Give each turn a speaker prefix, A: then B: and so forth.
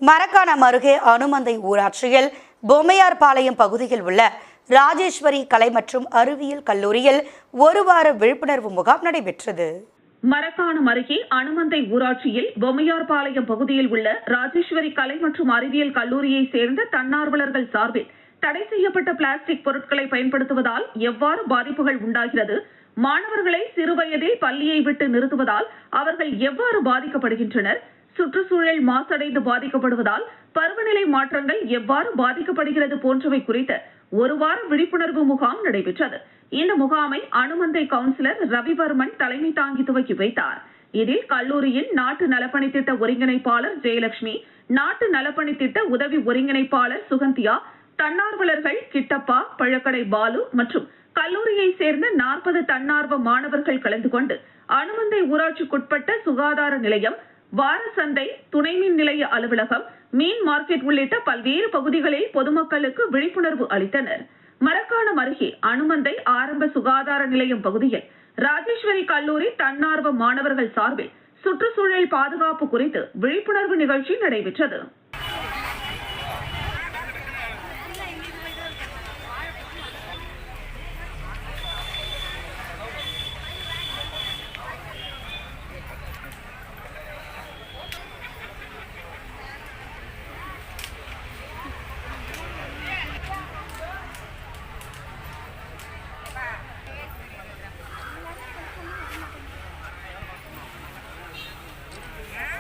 A: மரக்காணம் அருகே அனுமந்தை ஊராட்சியில் பொம்மையார்பாளையம் பகுதியில் உள்ள ராஜேஸ்வரி கலை மற்றும் அறிவியல் கல்லூரியில் ஒரு வார விழிப்புணர்வு முகாம் நடைபெற்றது.
B: மரக்காணம் அருகே அனுமந்தை ஊராட்சியில் பொம்மையார்பாளையம் பகுதியில் உள்ள ராஜேஸ்வரி கலை மற்றும் அறிவியல் கல்லூரியை சேர்ந்த தன்னார்வலர்கள் சார்பில் தடை செய்யப்பட்ட பிளாஸ்டிக் பொருட்களை பயன்படுத்துவதால் எவ்வாறு பாதிப்புகள் உண்டாகிறது, மாணவர்களை சிறுவயதில் பள்ளியை விட்டு நிறுத்துவதால் அவர்கள் எவ்வாறு பாதிக்கப்படுகின்றனர், சுற்றுச்சூழல் மாசடைந்து பாதிக்கப்படுவதால் பருவநிலை மாற்றங்கள் எவ்வாறு பாதிக்கப்படுகிறது போன்றவை குறித்து ஒரு வார விழிப்புணர்வு முகாம் நடைபெற்றது. இந்த முகாமை அனுமந்தை கவுன்சிலர் ரவிவர்மன் தலைமை தாங்கி துவக்கி வைத்தார். இதில் கல்லூரியின் நாட்டு நலப்பணி திட்ட ஒருங்கிணைப்பாளர் ஜெயலட்சுமி, நாட்டு நலப்பணி திட்ட உதவி ஒருங்கிணைப்பாளர் சுகந்தியா, தன்னார்வலர்கள் கிட்டப்பா, பழக்கடை பாலு மற்றும் கல்லூரியை சேர்ந்த 40 தன்னார்வ மாணவர்கள் கலந்து கொண்டு அனுமந்தை ஊராட்சிக்குட்பட்ட சுகாதார நிலையம், வார சந்தை, துணை மின் நிலைய அலுவலகம், மீன் மார்க்கெட் உள்ளிட்ட பல்வேறு பகுதிகளில் பொதுமக்களுக்கு விழிப்புணர்வு அளித்தனர். மரக்காணம் அருகே அனுமந்தை ஆரம்ப சுகாதார நிலையம் பகுதியில் ராஜேஸ்வரி கல்லூரி தன்னார்வ மாணவர்கள் சார்பில் சுற்றுச்சூழல் பாதுகாப்பு குறித்து விழிப்புணர்வு நிகழ்ச்சி நடைபெற்றது.